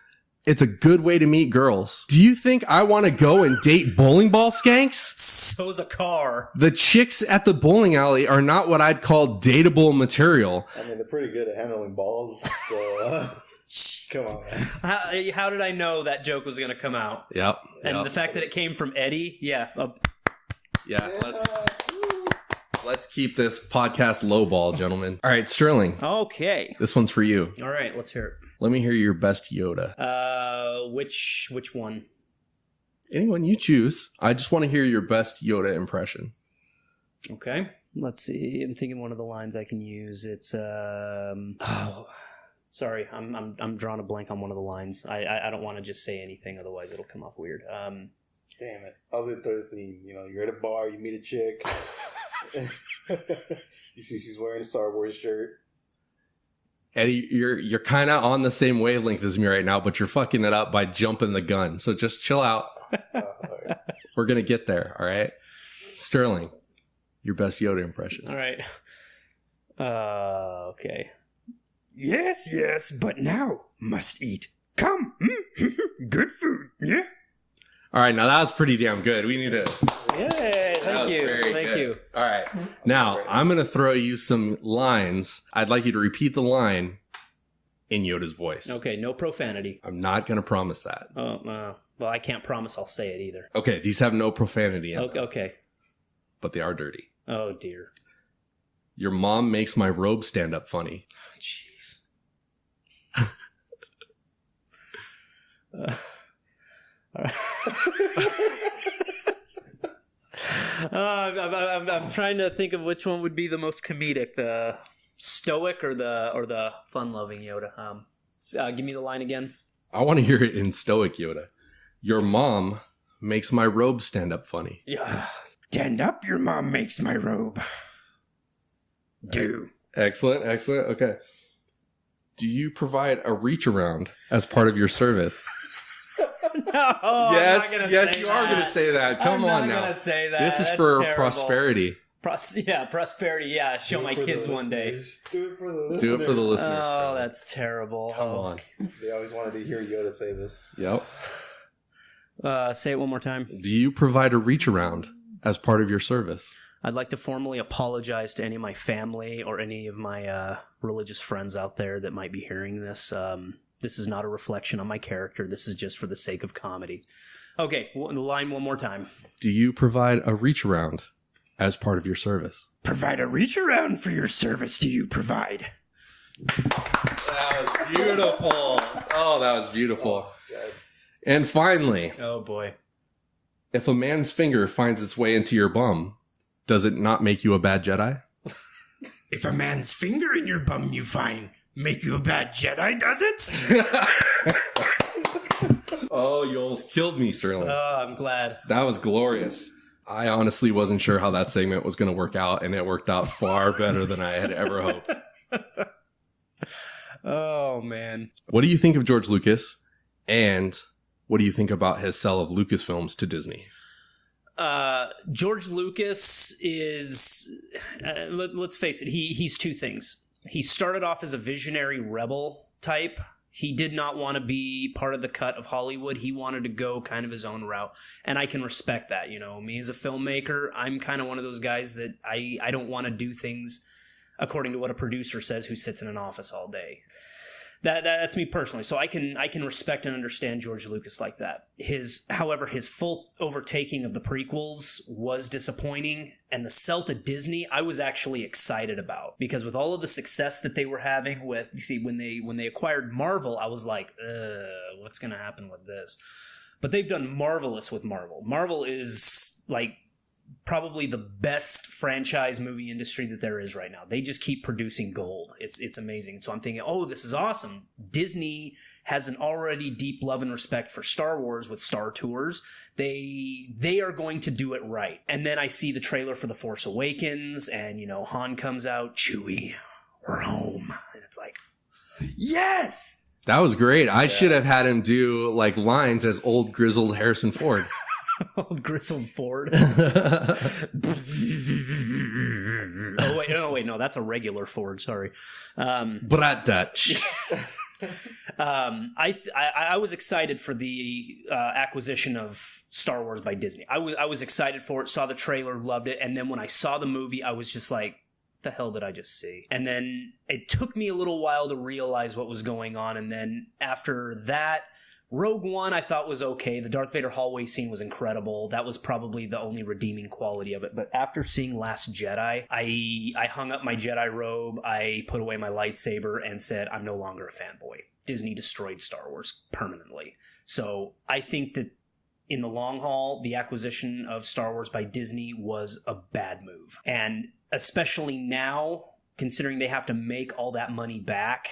it's a good way to meet girls. Do you think I want to go and date bowling ball skanks? So's a car. The chicks at the bowling alley are not what I'd call dateable material. I mean, they're pretty good at handling balls, so come on, man. How did I know that joke was going to come out? Yep. And the fact that it came from Eddie, yeah. Let's keep this podcast low ball, gentlemen. All right, Sterling. Okay. This one's for you. All right, let's hear it. Let me hear your best Yoda. Which one? Anyone you choose. I just want to hear your best Yoda impression. Okay. Let's see. I'm thinking one of the lines I can use. It's sorry. I'm drawing a blank on one of the lines. I don't want to just say anything, otherwise it'll come off weird. Damn it. I was gonna throw this scene. You know, you're at a bar, you meet a chick. You see she's wearing a Star Wars shirt. Eddie, you're kind of on the same wavelength as me right now, but you're fucking it up by jumping the gun. So just chill out. Right. We're going to get there, all right? Sterling, your best Yoda impression. All right. Okay. Yes, but now must eat. Come. Good food, yeah? All right, now that was pretty damn good. We need to... Yay, thank you. All right. Now, I'm going to throw you some lines. I'd like you to repeat the line in Yoda's voice. Okay, no profanity. I'm not going to promise that. Well, I can't promise I'll say it either. Okay, these have no profanity in them. Okay. But they are dirty. Oh, dear. Your mom makes my robe stand up funny. Jeez. I'm trying to think of which one would be the most comedic, the stoic or the fun-loving Yoda. Give me the line again. I want to hear it in stoic Yoda. Your mom makes my robe stand up funny. Yeah. Stand up, your mom makes my robe. Do. Excellent. Okay. Do you provide a reach around as part of your service? No, yes, you are going to say that. Come on now. I'm not going to say that. This is for prosperity. Prosperity. Yeah, show my kids one day. Do it for the listeners. Oh, that's terrible. Come on. They always wanted to hear Yoda say this. Yep. Say it one more time. Do you provide a reach around as part of your service? I'd like to formally apologize to any of my family or any of my religious friends out there that might be hearing this. This is not a reflection on my character. This is just for the sake of comedy. Okay, the line one more time. Do you provide a reach around as part of your service? Provide a reach around for your service. Do you provide? That was beautiful. Oh, that was beautiful. And finally. Oh, boy. If a man's finger finds its way into your bum, does it not make you a bad Jedi? If a man's finger in your bum you find... make you a bad Jedi, does it? Oh, you almost killed me, Sterling. Oh, I'm glad. That was glorious. I honestly wasn't sure how that segment was going to work out, and it worked out far better than I had ever hoped. Oh, man. What do you think of George Lucas, and what do you think about his sell of Lucasfilms to Disney? George Lucas is, let's face it, he's two things. He started off as a visionary rebel type. He did not want to be part of the cut of Hollywood. He wanted to go kind of his own route. And I can respect that. You know, me as a filmmaker, I'm kind of one of those guys that I don't want to do things according to what a producer says who sits in an office all day. That's me personally. So I can respect and understand George Lucas like that. However, his full overtaking of the prequels was disappointing, and the sell to Disney I was actually excited about, because with all of the success that they were having with, you see, when they acquired Marvel, I was like, what's going to happen with this? But they've done marvelous with Marvel. Marvel is like probably the best franchise movie industry that there is right now. They just keep producing gold. It's amazing. So I'm thinking, oh, this is awesome. Disney has an already deep love and respect for Star Wars with Star Tours. They are going to do it right. And then I see the trailer for The Force Awakens, and, you know, Han comes out, Chewie, we're home. And it's like, yes! That was great. I should have had him do like lines as old grizzled Harrison Ford. Old grizzled Ford. No, that's a regular Ford. Sorry. Brat Dutch. I was excited for the acquisition of Star Wars by Disney. I was excited for it. Saw the trailer, loved it, and then when I saw the movie, I was just like, "The hell did I just see?" And then it took me a little while to realize what was going on. And then after that, Rogue One I thought was okay. The Darth Vader hallway scene was incredible. That was probably the only redeeming quality of it. But after seeing Last Jedi, I hung up my Jedi robe, I put away my lightsaber, and said, I'm no longer a fanboy. Disney destroyed Star Wars permanently. So I think that in the long haul, the acquisition of Star Wars by Disney was a bad move. And especially now, considering they have to make all that money back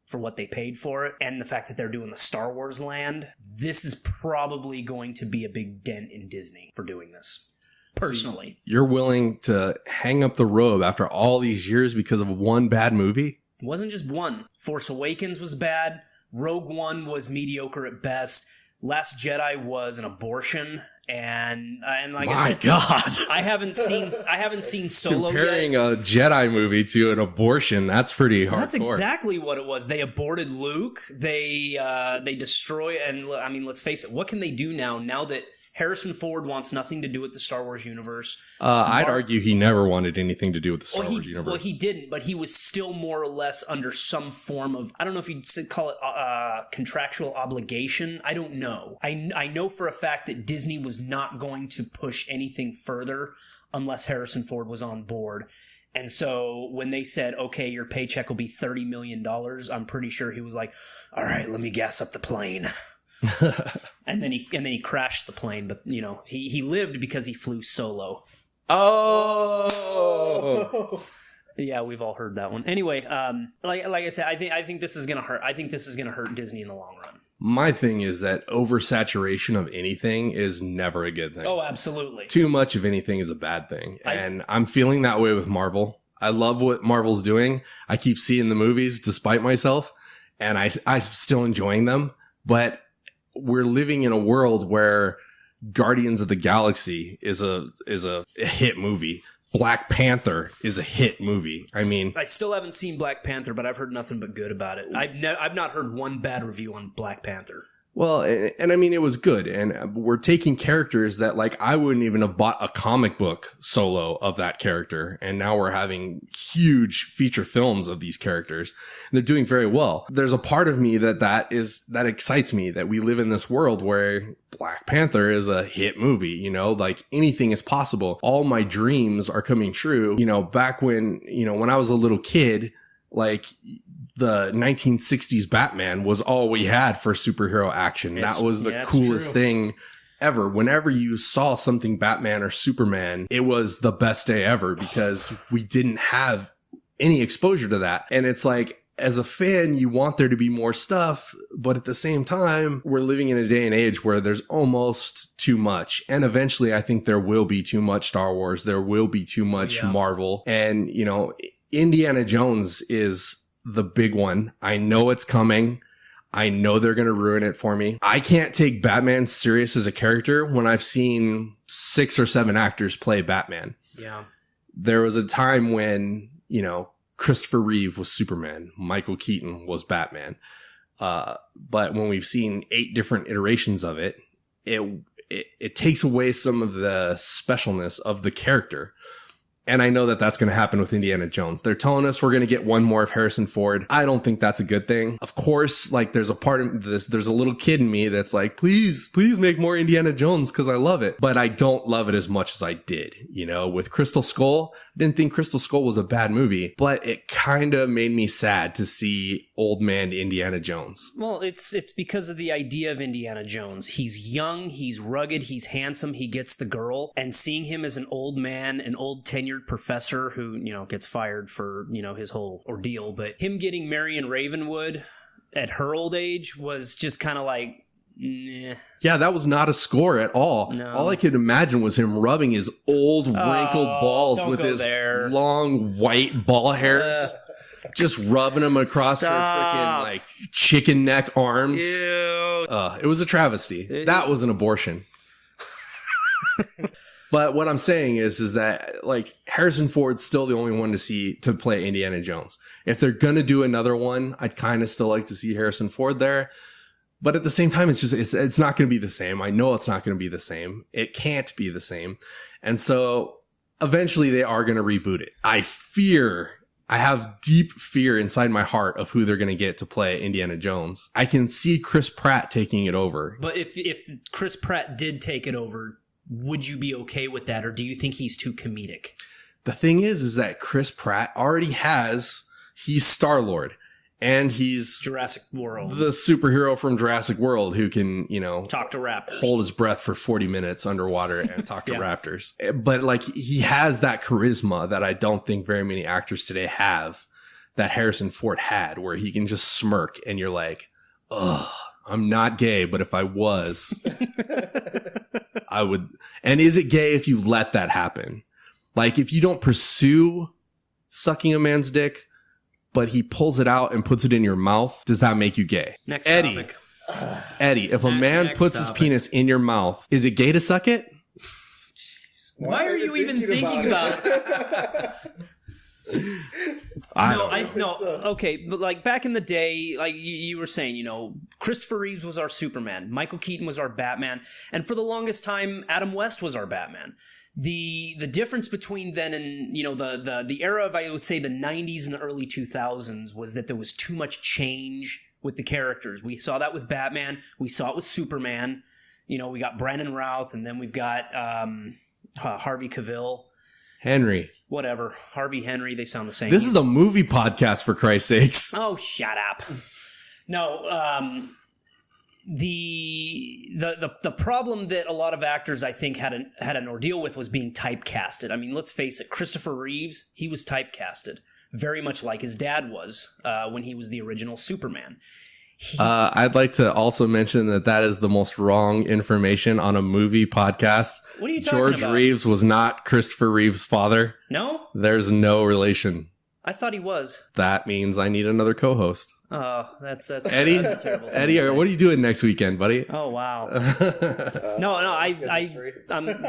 for what they paid for it, and the fact that they're doing the Star Wars land, this is probably going to be a big dent in Disney for doing this. Personally. You're willing to hang up the robe after all these years because of one bad movie? It wasn't just one. Force Awakens was bad. Rogue One was mediocre at best. Last Jedi was an abortion. And like I said, God, I haven't seen Solo Comparing yet. a Jedi movie to an abortion, that's pretty hardcore. That's exactly what it was. They aborted Luke. They destroy, and I mean, let's face it. What can they do now that Harrison Ford wants nothing to do with the Star Wars universe? I'd argue he never wanted anything to do with the Star Wars universe. Well, he didn't, but he was still more or less under some form of, I don't know if you'd call it contractual obligation. I don't know. I know for a fact that Disney was not going to push anything further unless Harrison Ford was on board. And so when they said, okay, your paycheck will be $30 million, I'm pretty sure he was like, all right, let me gas up the plane. and then he crashed the plane, but you know he lived because he flew solo. Oh, yeah, we've all heard that one. Anyway, like I said, I think this is gonna hurt. I think this is gonna hurt Disney in the long run. My thing is that oversaturation of anything is never a good thing. Oh, absolutely. Too much of anything is a bad thing, and I'm feeling that way with Marvel. I love what Marvel's doing. I keep seeing the movies despite myself, and I'm still enjoying them, but we're living in a world where Guardians of the Galaxy is a hit movie. Black Panther is a hit movie. I mean, I still haven't seen Black Panther, but I've heard nothing but good about it. I've not heard one bad review on Black Panther. Well, and I mean, it was good. And we're taking characters that, like, I wouldn't even have bought a comic book solo of that character. And now we're having huge feature films of these characters. And they're doing very well. There's a part of me that excites me, that we live in this world where Black Panther is a hit movie, you know, like anything is possible. All my dreams are coming true. You know, back when I was a little kid, like, the 1960s Batman was all we had for superhero action. That was the coolest thing ever. Whenever you saw something Batman or Superman, it was the best day ever because we didn't have any exposure to that. And it's like, as a fan, you want there to be more stuff, but at the same time, we're living in a day and age where there's almost too much. And eventually, I think there will be too much Star Wars. There will be too much Marvel. And, you know, Indiana Jones is the big one. I know it's coming. I know they're going to ruin it for me. I can't take Batman serious as a character when I've seen 6 or 7 actors play Batman. Yeah. There was a time when, you know, Christopher Reeve was Superman. Michael Keaton was Batman. But when we've seen 8 different iterations of it, it takes away some of the specialness of the character. And I know that that's going to happen with Indiana Jones. They're telling us we're going to get one more of Harrison Ford. I don't think that's a good thing. Of course, like there's a part of this, there's a little kid in me that's like, please make more Indiana Jones because I love it. But I don't love it as much as I did. You know, with Crystal Skull, I didn't think Crystal Skull was a bad movie, but it kind of made me sad to see old man Indiana Jones. Well, it's because of the idea of Indiana Jones. He's young, he's rugged, he's handsome, he gets the girl, and seeing him as an old man, an old tenured professor who, you know, gets fired for, you know, his whole ordeal, but him getting Marion Ravenwood at her old age was just kind of like, nah. Yeah, that was not a score at all. No. All I could imagine was him rubbing his old wrinkled balls with his long white ball hairs. Just rubbing them across her freaking like chicken neck arms. Ew. It was a travesty. That was an abortion. But what I'm saying is that like Harrison Ford's still the only one to play Indiana Jones. If they're gonna do another one, I'd kind of still like to see Harrison Ford there. But at the same time, it's not going to be the same. I know it's not going to be the same. It can't be the same. And so eventually they are going to reboot it. I have deep fear inside my heart of who they're going to get to play Indiana Jones. I can see Chris Pratt taking it over. But if Chris Pratt did take it over, would you be okay with that? Or do you think he's too comedic? The thing is that Chris Pratt already he's Star-Lord. And he's Jurassic World, the superhero from Jurassic World who can, you know, talk to raptors, hold his breath for 40 minutes underwater and talk to raptors. But like he has that charisma that I don't think very many actors today have that Harrison Ford had, where he can just smirk and you're like, ugh, I'm not gay, but if I was, I would. And is it gay if you let that happen? Like if you don't pursue sucking a man's dick, but he pulls it out and puts it in your mouth, does that make you gay? Next topic. Eddie, if a man puts his penis in your mouth, is it gay to suck it? Why are you even thinking about it? Okay, but like back in the day, like you were saying, you know, Christopher Reeves was our Superman, Michael Keaton was our Batman, and for the longest time, Adam West was our Batman. The difference between then and, you know, the era of, I would say, the 90s and the early 2000s was that there was too much change with the characters. We saw that with Batman. We saw it with Superman. You know, we got Brandon Routh, and then we've got Harvey Cavill. Henry. Whatever. Harvey Henry, they sound the same. This is a movie podcast, for Christ's sakes. Oh, shut up. No, the problem that a lot of actors, I think, had an ordeal with was being typecasted. I mean, let's face it, Christopher Reeves, he was typecasted, very much like his dad was when he was the original Superman. I'd like to also mention that is the most wrong information on a movie podcast. What are you talking about? George Reeves was not Christopher Reeves' father. No? There's no relation. I thought he was. That means I need another co-host. Oh, that's Eddie. That's a terrible thing Eddie, what are you doing next weekend, buddy? Oh wow. No,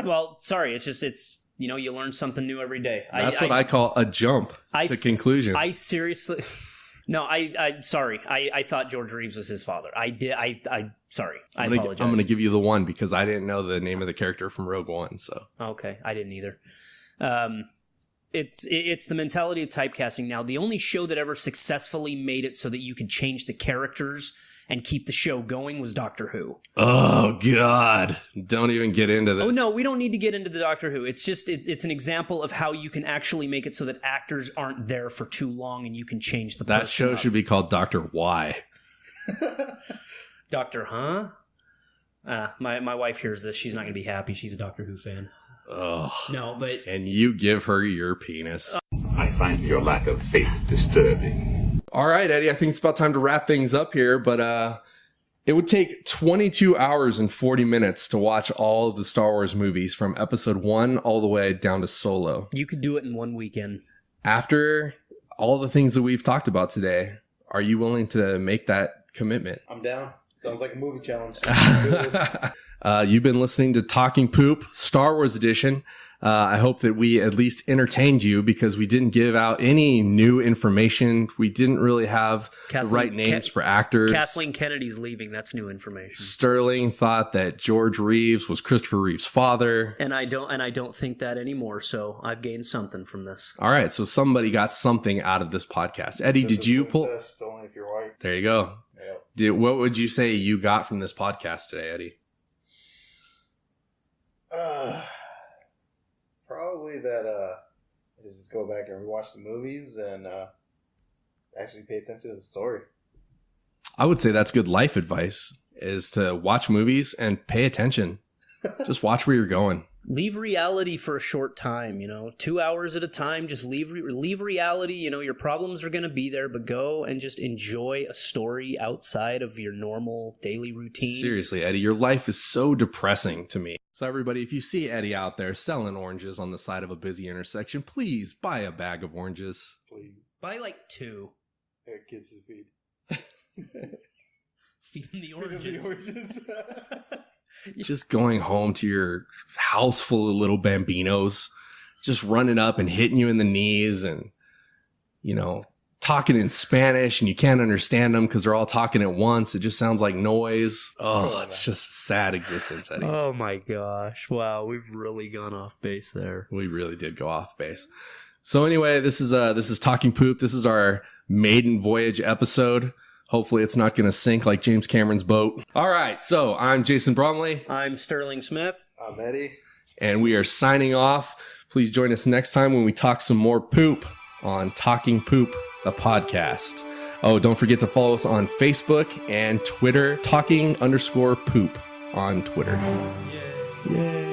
well, sorry. It's you know, you learn something new every day. That's what I call a jump to conclusions. I seriously. No, I'm sorry. I thought George Reeves was his father. Sorry. I apologize. I'm going to give you the one because I didn't know the name of the character from Rogue One. So okay, I didn't either. It's the mentality of typecasting now. The only show that ever successfully made it so that you could change the characters and keep the show going was Doctor Who. Oh, God. Don't even get into this. Oh, no, we don't need to get into the Doctor Who. It's just, it's an example of how you can actually make it so that actors aren't there for too long and you can change the person. That show should be called Dr. Y. Dr. Huh? My wife hears this. She's not going to be happy. She's a Doctor Who fan. Oh. No, but... And you give her your penis. I find your lack of faith disturbing. All right, Eddie, I think it's about time to wrap things up here, but it would take 22 hours and 40 minutes to watch all of the Star Wars movies from episode 1 all the way down to Solo. You could do it in one weekend. After all the things that we've talked about today, are you willing to make that commitment? I'm down. Sounds like a movie challenge. You've been listening to Talking Poop, Star Wars edition. I hope that we at least entertained you because we didn't give out any new information. We didn't really have the right names for actors. Kathleen Kennedy's leaving. That's new information. Sterling thought that George Reeves was Christopher Reeve's father. And I don't think that anymore, so I've gained something from this. All right, so somebody got something out of this podcast. Eddie, did you pull? Only if you're white. There you go. Yep. What would you say you got from this podcast today, Eddie? Probably that just go back and rewatch the movies and actually pay attention to the story. I would say that's good life advice, is to watch movies and pay attention. Just watch where you're going. Leave reality for a short time, 2 hours at a time. Just leave reality. Your problems are going to be there, but go and just enjoy a story outside of your normal daily routine. Seriously, Eddie, your life is so depressing to me. So everybody, if you see Eddie out there selling oranges on the side of a busy intersection, please buy a bag of oranges. Please. Buy like 2. Hey, kids to feed. Feed them the oranges. Just going home to your house full of little bambinos, just running up and hitting you in the knees and, talking in Spanish and you can't understand them because they're all talking at once. It just sounds like noise. Oh, it's just a sad existence, Eddie. Oh my gosh. Wow. We've really gone off base there. We really did go off base. So anyway, this is Talking Poop. This is our maiden voyage episode. Hopefully it's not going to sink like James Cameron's boat. All right, so I'm Jason Bromley. I'm Sterling Smith. I'm Eddie. And we are signing off. Please join us next time when we talk some more poop on Talking Poop, the podcast. Oh, don't forget to follow us on Facebook and Twitter, talking_poop on Twitter. Yay.